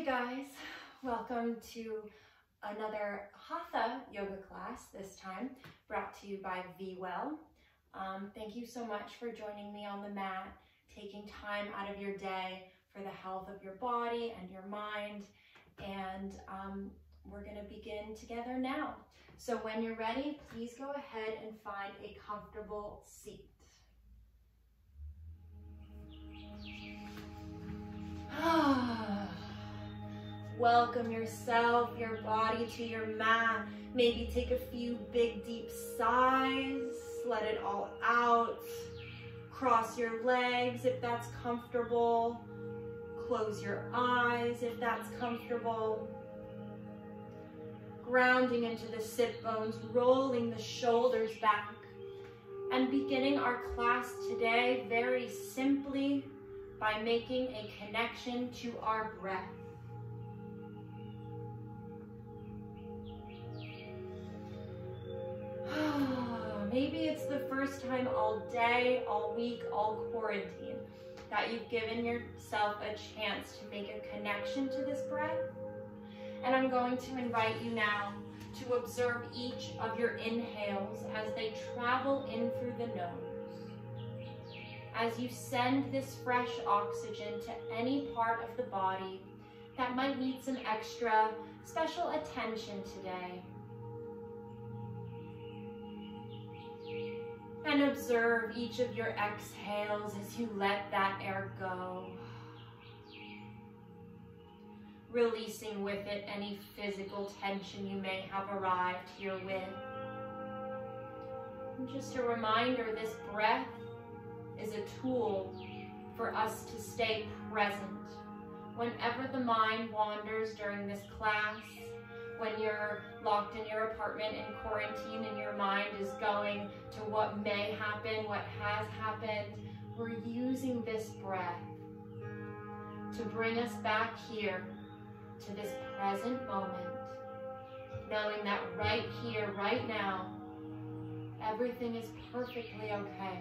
guys, welcome to another Hatha yoga class, this time brought to you by Viewell. Thank you so much for joining me on the mat, taking time out of your day for the health of your body and your mind, and we're going to begin together now. So when you're ready, please go ahead and find a comfortable seat. Welcome yourself, your body to your mat. Maybe take a few big deep sighs. Let it all out. Cross your legs if that's comfortable. Close your eyes if that's comfortable. Grounding into the sit bones, rolling the shoulders back. And beginning our class today very simply by making a connection to our breath. Maybe it's the first time all day, all week, all quarantine that you've given yourself a chance to make a connection to this breath. And I'm going to invite you now to observe each of your inhales as they travel in through the nose. As you send this fresh oxygen to any part of the body that might need some extra special attention today. And observe each of your exhales as you let that air go. Releasing with it any physical tension you may have arrived here with. And just a reminder, this breath is a tool for us to stay present. Whenever the mind wanders during this class, when you're locked in your apartment in quarantine and your mind is going to what may happen, what has happened, we're using this breath to bring us back here to this present moment, knowing that right here, right now, everything is perfectly okay.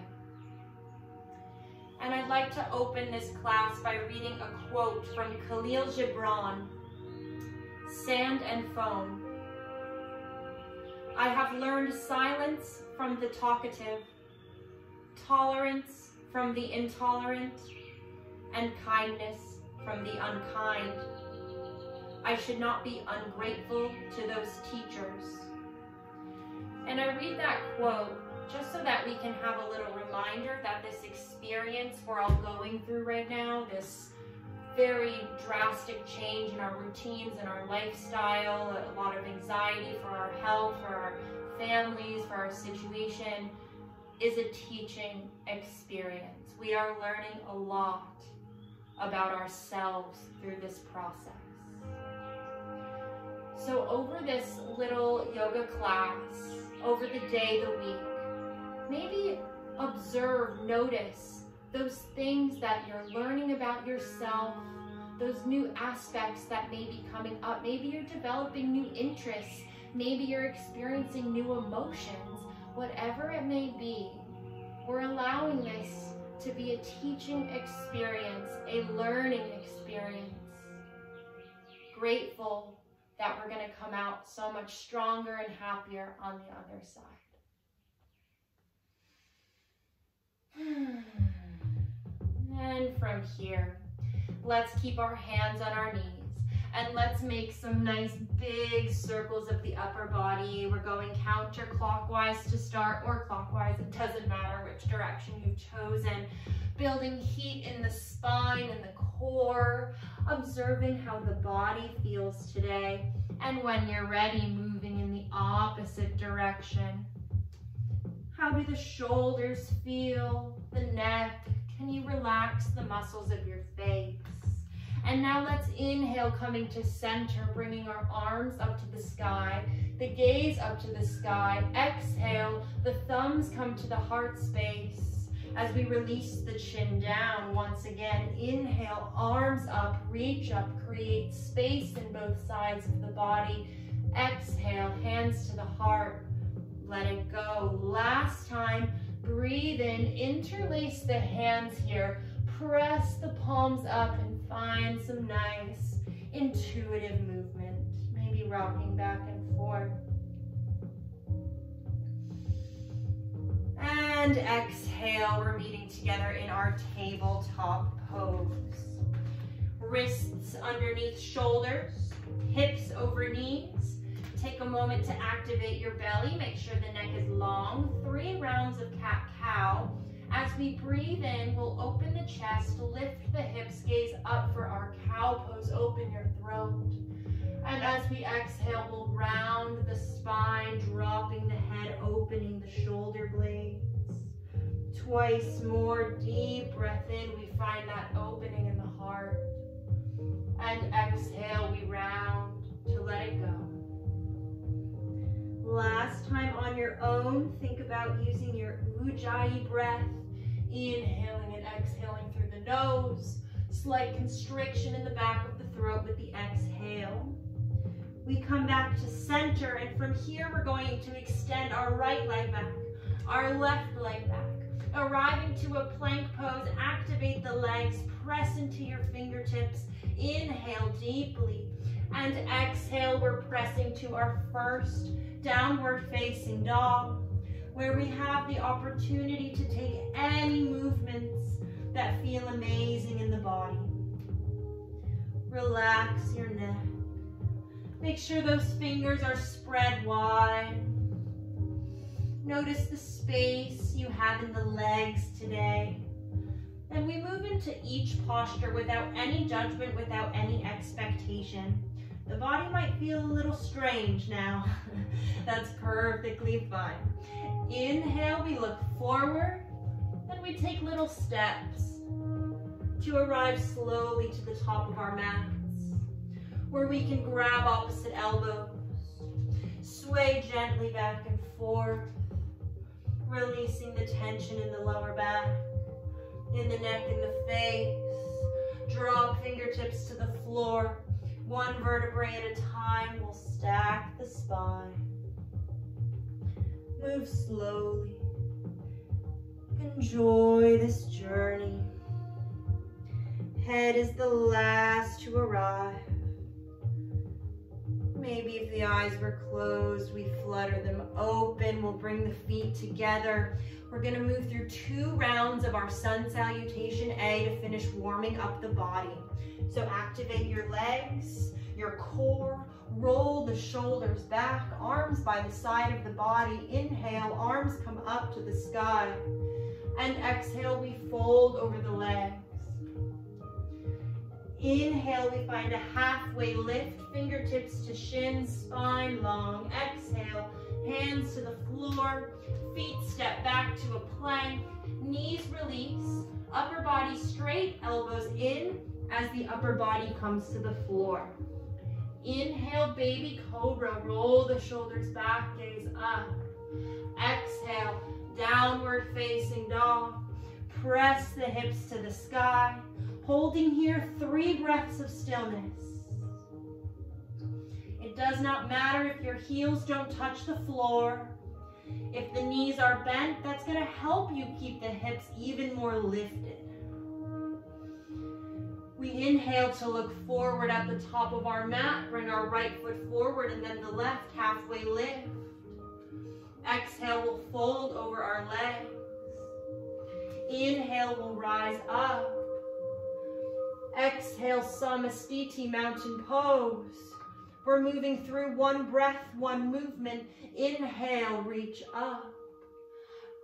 And I'd like to open this class by reading a quote from Khalil Gibran, Sand and Foam. I have learned silence from the talkative, tolerance from the intolerant, and kindness from the unkind. I should not be ungrateful to those teachers. And I read that quote just so that we can have a little reminder that this experience we're all going through right now, this very drastic change in our routines and our lifestyle, a lot of anxiety for our health, for our families, for our situation, is a teaching experience. We are learning a lot about ourselves through this process. So over this little yoga class, over the day, the week, maybe observe, notice those things that you're learning about yourself, those new aspects that may be coming up. Maybe you're developing new interests. Maybe you're experiencing new emotions. Whatever it may be, we're allowing this to be a teaching experience, a learning experience. Grateful that we're going to come out so much stronger and happier on the other side. And from here, let's keep our hands on our knees and let's make some nice big circles of the upper body. We're going counterclockwise to start, or clockwise, it doesn't matter which direction you've chosen. Building heat in the spine and the core, observing how the body feels today. And when you're ready, moving in the opposite direction. How do the shoulders feel? The neck? Can you relax the muscles of your face? And now let's inhale, coming to center, bringing our arms up to the sky, the gaze up to the sky. Exhale, the thumbs come to the heart space as we release the chin down. Once again, inhale, arms up, reach up, create space in both sides of the body. Exhale, hands to the heart. Let it go. Last time, breathe in, interlace the hands here, press the palms up and find some nice intuitive movement, maybe rocking back and forth. And exhale, we're meeting together in our tabletop pose. Wrists underneath shoulders, hips over knees. Take a moment to activate your belly. Make sure the neck is long. 3 rounds of cat-cow. As we breathe in, we'll open the chest, lift the hips, gaze up for our cow pose. Open your throat. And as we exhale, we'll round the spine, dropping the head, opening the shoulder blades. Twice more, deep breath in. We find that opening in the heart. And exhale, we round to let it go. Last time on your own, think about using your Ujjayi breath, inhaling and exhaling through the nose. Slight constriction in the back of the throat with the exhale. We come back to center, and from here we're going to extend our right leg back, our left leg back. Arriving to a plank pose, activate the legs, press into your fingertips. Inhale deeply, and exhale, we're pressing to our first downward facing dog, where we have the opportunity to take any movements that feel amazing in the body. Relax your neck. Make sure those fingers are spread wide. Notice the space you have in the legs today. And we move into each posture without any judgment, without any expectation. The body might feel a little strange now. That's perfectly fine. Inhale, we look forward, and we take little steps to arrive slowly to the top of our mats, where we can grab opposite elbows, sway gently back and forth, releasing the tension in the lower back, in the neck and the face. Drop fingertips to the floor. 1 vertebrae at a time. We'll stack the spine. Move slowly. Enjoy this journey. Head is the last to arrive. Maybe if the eyes were closed, we flutter them open. We'll bring the feet together. We're going to move through 2 rounds of our sun salutation A to finish warming up the body. So activate your legs, your core, roll the shoulders back, arms by the side of the body. Inhale, arms come up to the sky. And exhale, we fold over the legs. Inhale, we find a halfway lift, fingertips to shins, spine long. Exhale, hands to the floor, feet step back to a plank, knees release, upper body straight, elbows in as the upper body comes to the floor. Inhale, baby cobra, roll the shoulders back, gaze up. Exhale, downward facing dog, press the hips to the sky. Holding here, 3 breaths of stillness. It does not matter if your heels don't touch the floor. If the knees are bent, that's going to help you keep the hips even more lifted. We inhale to look forward at the top of our mat. Bring our right foot forward and then the left, halfway lift. Exhale, we'll fold over our legs. Inhale, we'll rise up. Exhale, Samastiti, mountain pose. We're moving through 1 breath, 1 movement. Inhale, reach up.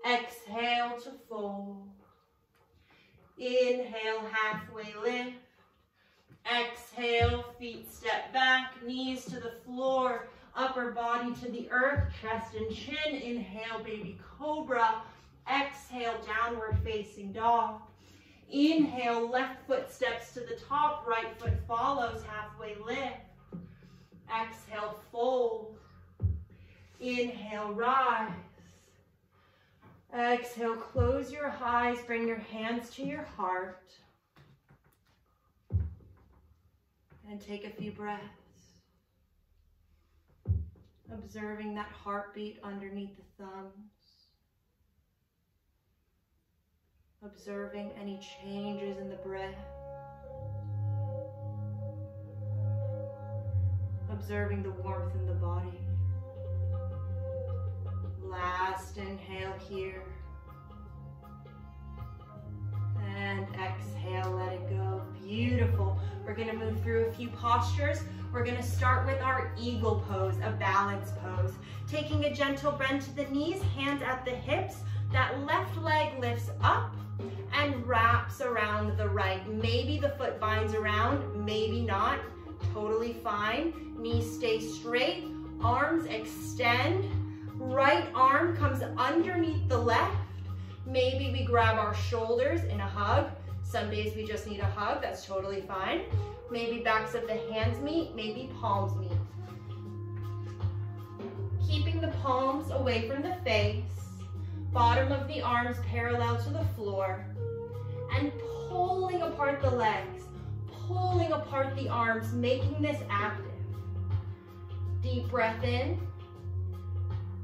Exhale to fold. Inhale, halfway lift. Exhale, feet step back, knees to the floor, upper body to the earth, chest and chin. Inhale, baby cobra. Exhale, downward facing dog. Inhale, left foot steps to the top, right foot follows, halfway lift. Exhale, fold. Inhale, rise. Exhale, close your eyes, bring your hands to your heart. And take a few breaths. Observing that heartbeat underneath the thumbs. Observing any changes in the breath. observing the warmth in the body. Last inhale here. And exhale, let it go. Beautiful. We're gonna move through a few postures. We're gonna start with our eagle pose, a balance pose. Taking a gentle bend to the knees, hands at the hips. That left leg lifts up and wraps around the right. Maybe the foot binds around, maybe not. Totally fine. Knees stay straight, arms extend. Right arm comes underneath the left. Maybe we grab our shoulders in a hug. Some days we just need a hug, that's totally fine. Maybe backs of the hands meet, maybe palms meet. Keeping the palms away from the face, bottom of the arms parallel to the floor, and pulling apart the legs, pulling apart the arms, making this active. Deep breath in,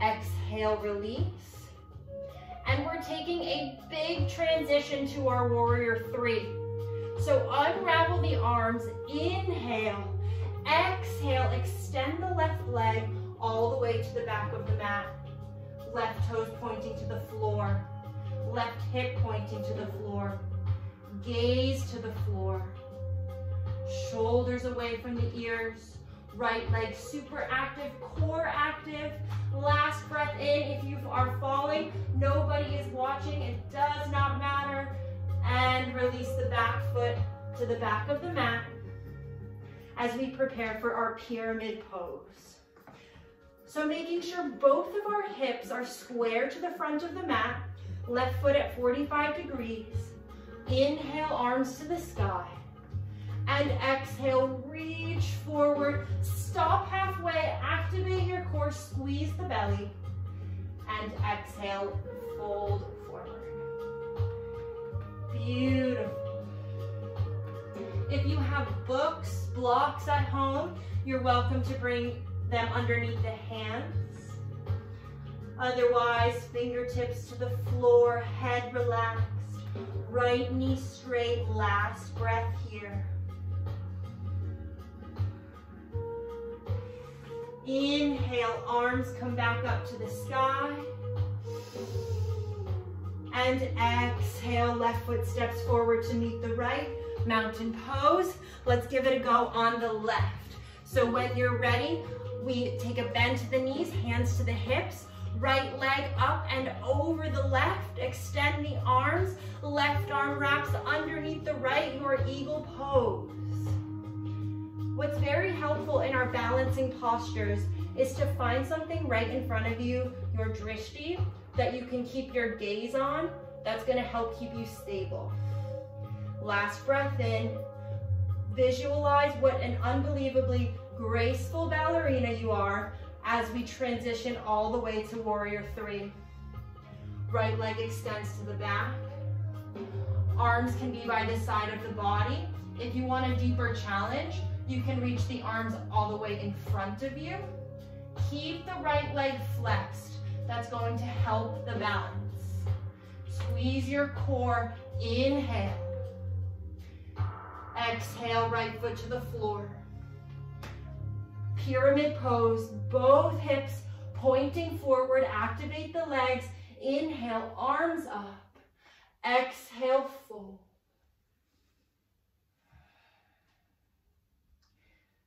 exhale, release. And we're taking a big transition to our warrior three. So unravel the arms, inhale, exhale, extend the left leg all the way to the back of the mat. Left toes pointing to the floor, left hip pointing to the floor. Gaze to the floor. Shoulders away from the ears. Right leg super active, core active. Last breath in. If you are falling, nobody is watching. It does not matter. And release the back foot to the back of the mat as we prepare for our pyramid pose. So making sure both of our hips are square to the front of the mat. Left foot at 45 degrees. Inhale, arms to the sky. And exhale, reach forward. Stop halfway, activate your core, squeeze the belly. And exhale, fold forward. Beautiful. If you have books, blocks at home, you're welcome to bring them underneath the hands. Otherwise, fingertips to the floor, head relaxed. Right knee straight, last breath here. Inhale, arms come back up to the sky. And exhale, left foot steps forward to meet the right. Mountain pose. Let's give it a go on the left. So when you're ready, we take a bend to the knees, hands to the hips. Right leg up and over the left. Extend the arms. Left arm wraps underneath the right, your eagle pose. What's very helpful in our balancing postures is to find something right in front of you, your drishti, that you can keep your gaze on. That's going to help keep you stable. Last breath in. Visualize what an unbelievably graceful ballerina you are as we transition all the way to warrior three. Right leg extends to the back. Arms can be by the side of the body. If you want a deeper challenge, you can reach the arms all the way in front of you. Keep the right leg flexed. That's going to help the balance. Squeeze your core. Inhale. Exhale, right foot to the floor. Pyramid pose, both hips pointing forward. Activate the legs. Inhale, arms up. Exhale, fold.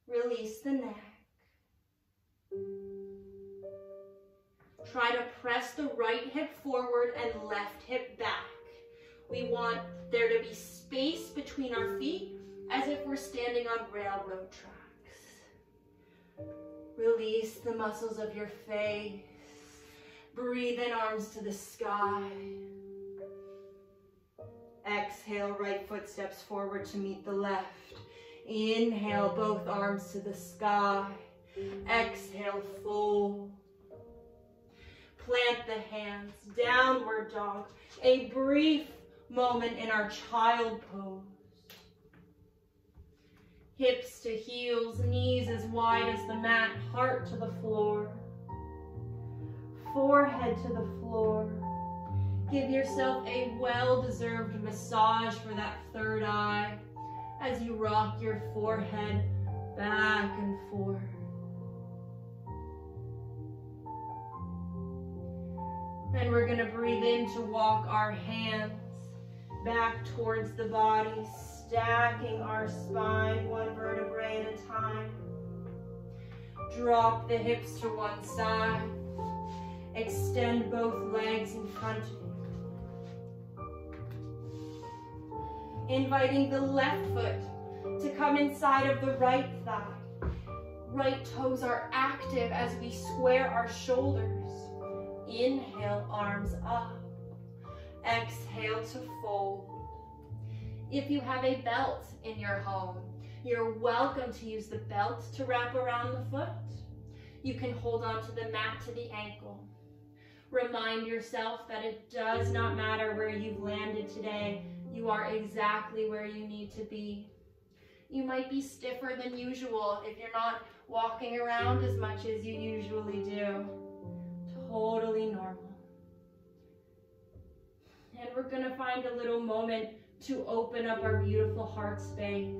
Release the neck. Try to press the right hip forward and left hip back. We want there to be space between our feet as if we're standing on railroad tracks. Release the muscles of your face. Breathe in, arms to the sky. Exhale, right foot steps forward to meet the left. Inhale, both arms to the sky. Exhale, fold. Plant the hands, downward dog. A brief moment in our child pose. Hips to heels, knees as wide as the mat, heart to the floor. Forehead to the floor. Give yourself a well-deserved massage for that third eye as you rock your forehead back and forth. And we're gonna breathe in to walk our hands back towards the body, stacking our spine one vertebrae at a time. Drop the hips to one side. Extend both legs in front of you. Inviting the left foot to come inside of the right thigh. Right toes are active as we square our shoulders. Inhale, arms up. Exhale to fold. If you have a belt in your home, you're welcome to use the belt to wrap around the foot. You can hold on to the mat to the ankle. Remind yourself that it does not matter where you've landed today. You are exactly where you need to be. You might be stiffer than usual if you're not walking around as much as you usually do. Totally normal. And we're gonna find a little moment to open up our beautiful heart space.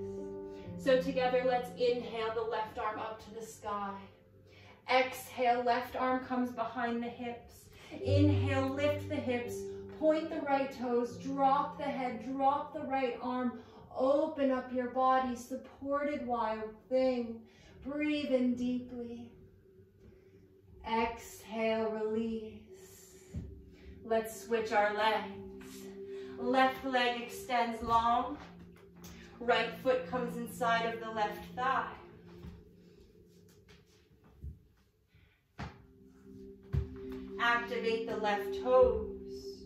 So together, let's inhale the left arm up to the sky. Exhale, left arm comes behind the hips. Inhale, lift the hips, point the right toes, drop the head, drop the right arm, open up your body, supported wild thing. Breathe in deeply. Exhale, release. Let's switch our legs. Left leg extends long. Right foot comes inside of the left thigh. Activate the left toes.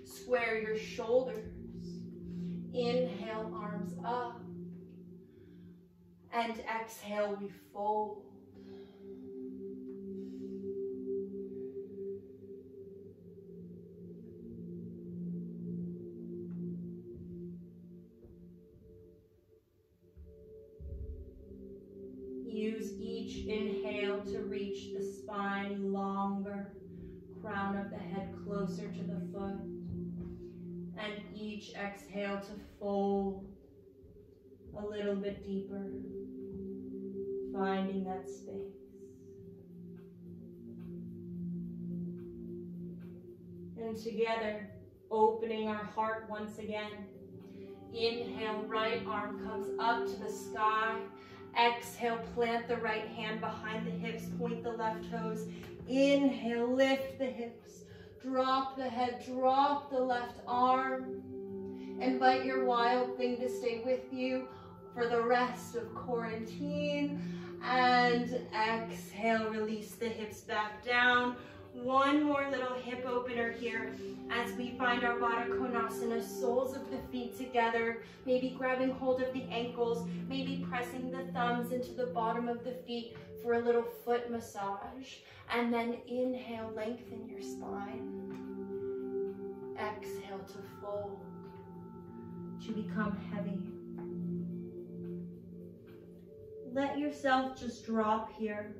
Square your shoulders. Inhale, arms up. And exhale, we fold. Use each inhale to reach the spine longer, crown of the head closer to the foot, and each exhale to fold a little bit deeper, finding that space. And together, opening our heart once again. Inhale, right arm comes up to the sky. Exhale, plant the right hand behind the hips, point the left toes. Inhale, lift the hips, drop the head, drop the left arm. Invite your wild thing to stay with you for the rest of quarantine. And exhale, release the hips back down. One more little hip opener here as we find our Baddha Konasana, soles of the feet together, maybe grabbing hold of the ankles, maybe pressing the thumbs into the bottom of the feet for a little foot massage. And then inhale, lengthen your spine. Exhale to fold, to become heavy. Let yourself just drop here.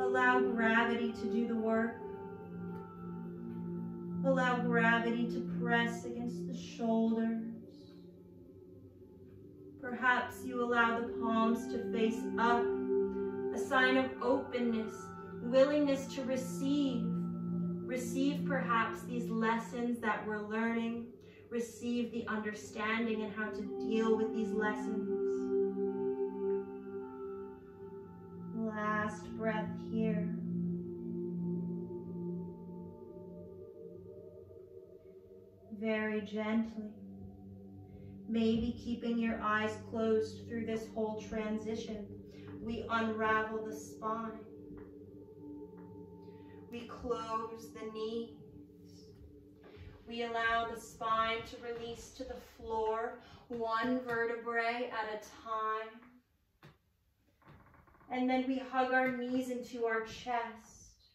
Allow gravity to do the work. Allow gravity to press against the shoulders. Perhaps you allow the palms to face up, a sign of openness, willingness to receive. Receive perhaps these lessons that we're learning. Receive the understanding and how to deal with these lessons. Last breath here. Very gently, maybe keeping your eyes closed through this whole transition, we unravel the spine. We close the knees. We allow the spine to release to the floor, one vertebrae at a time. And then we hug our knees into our chest,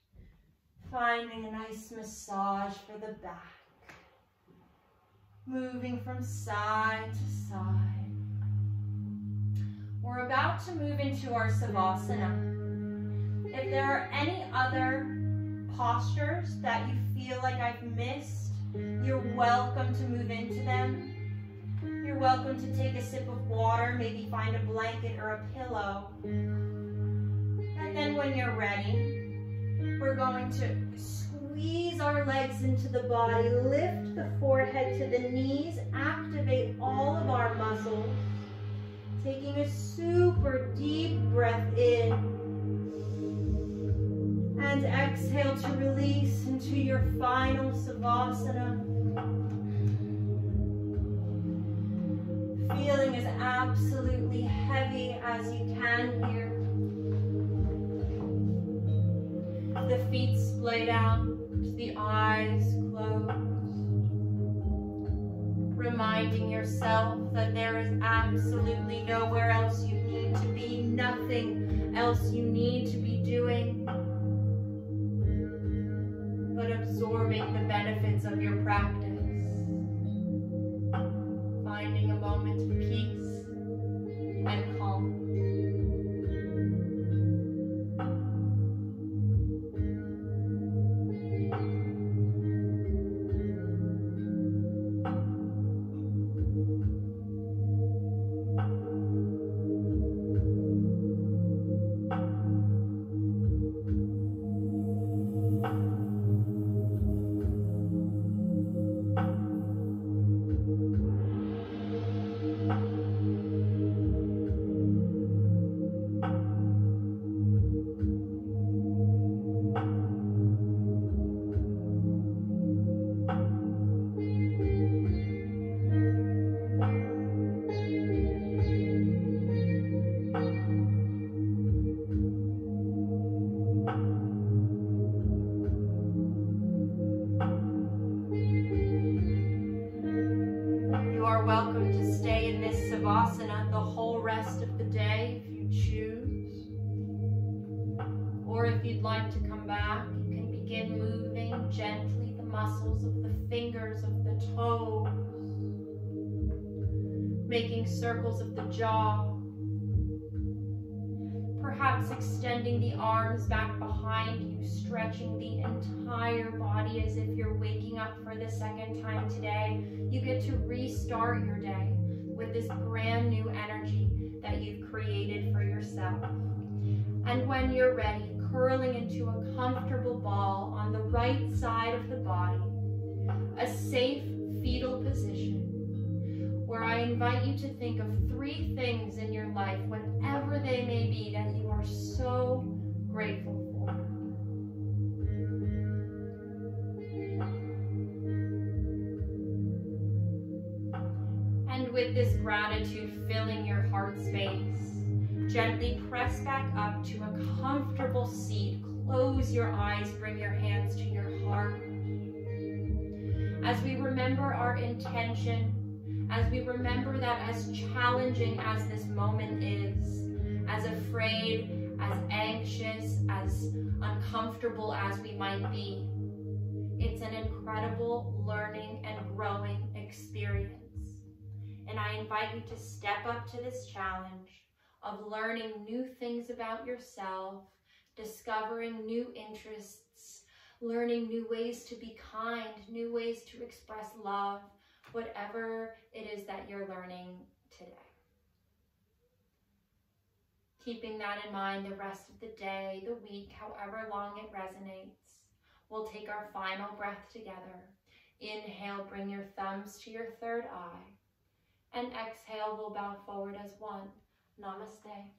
finding a nice massage for the back. Moving from side to side. We're about to move into our Savasana. If there are any other postures that you feel like I've missed, you're welcome to move into them. You're welcome to take a sip of water, maybe find a blanket or a pillow. And then when you're ready, We're going to squeeze our legs into the body, lift the forehead to the knees, activate all of our muscles. Taking a super deep breath in. And exhale to release into your final Savasana. Feeling as absolutely heavy as you can here. The feet splayed out, the eyes closed. Reminding yourself that there is absolutely nowhere else you need to be, nothing else you need to be doing, but absorbing the benefits of your practice. Finding a moment of peace and calm. Welcome to stay in this Savasana the whole rest of the day if you choose. Or if you'd like to come back, you can begin moving gently the muscles of the fingers of the toes, making circles of the jaw, perhaps extending the arms back behind you, stretching the entire body as if you're waking up for the second time today. You get to restart your day with this brand new energy that you've created for yourself. And when you're ready, curling into a comfortable ball on the right side of the body, a safe fetal position, where I invite you to think of 3 things in your life, whatever they may be, that you are so grateful for. And with this gratitude filling your heart space, gently press back up to a comfortable seat. Close your eyes, bring your hands to your heart. As we remember our intention, as we remember that as challenging as this moment is, as afraid, as anxious, as uncomfortable as we might be, it's an incredible learning and growing experience. And I invite you to step up to this challenge of learning new things about yourself, discovering new interests, learning new ways to be kind, new ways to express love, whatever it is that you're learning today. Keeping that in mind the rest of the day, the week, however long it resonates, we'll take our final breath together. Inhale, bring your thumbs to your third eye. And exhale, we'll bow forward as one. Namaste.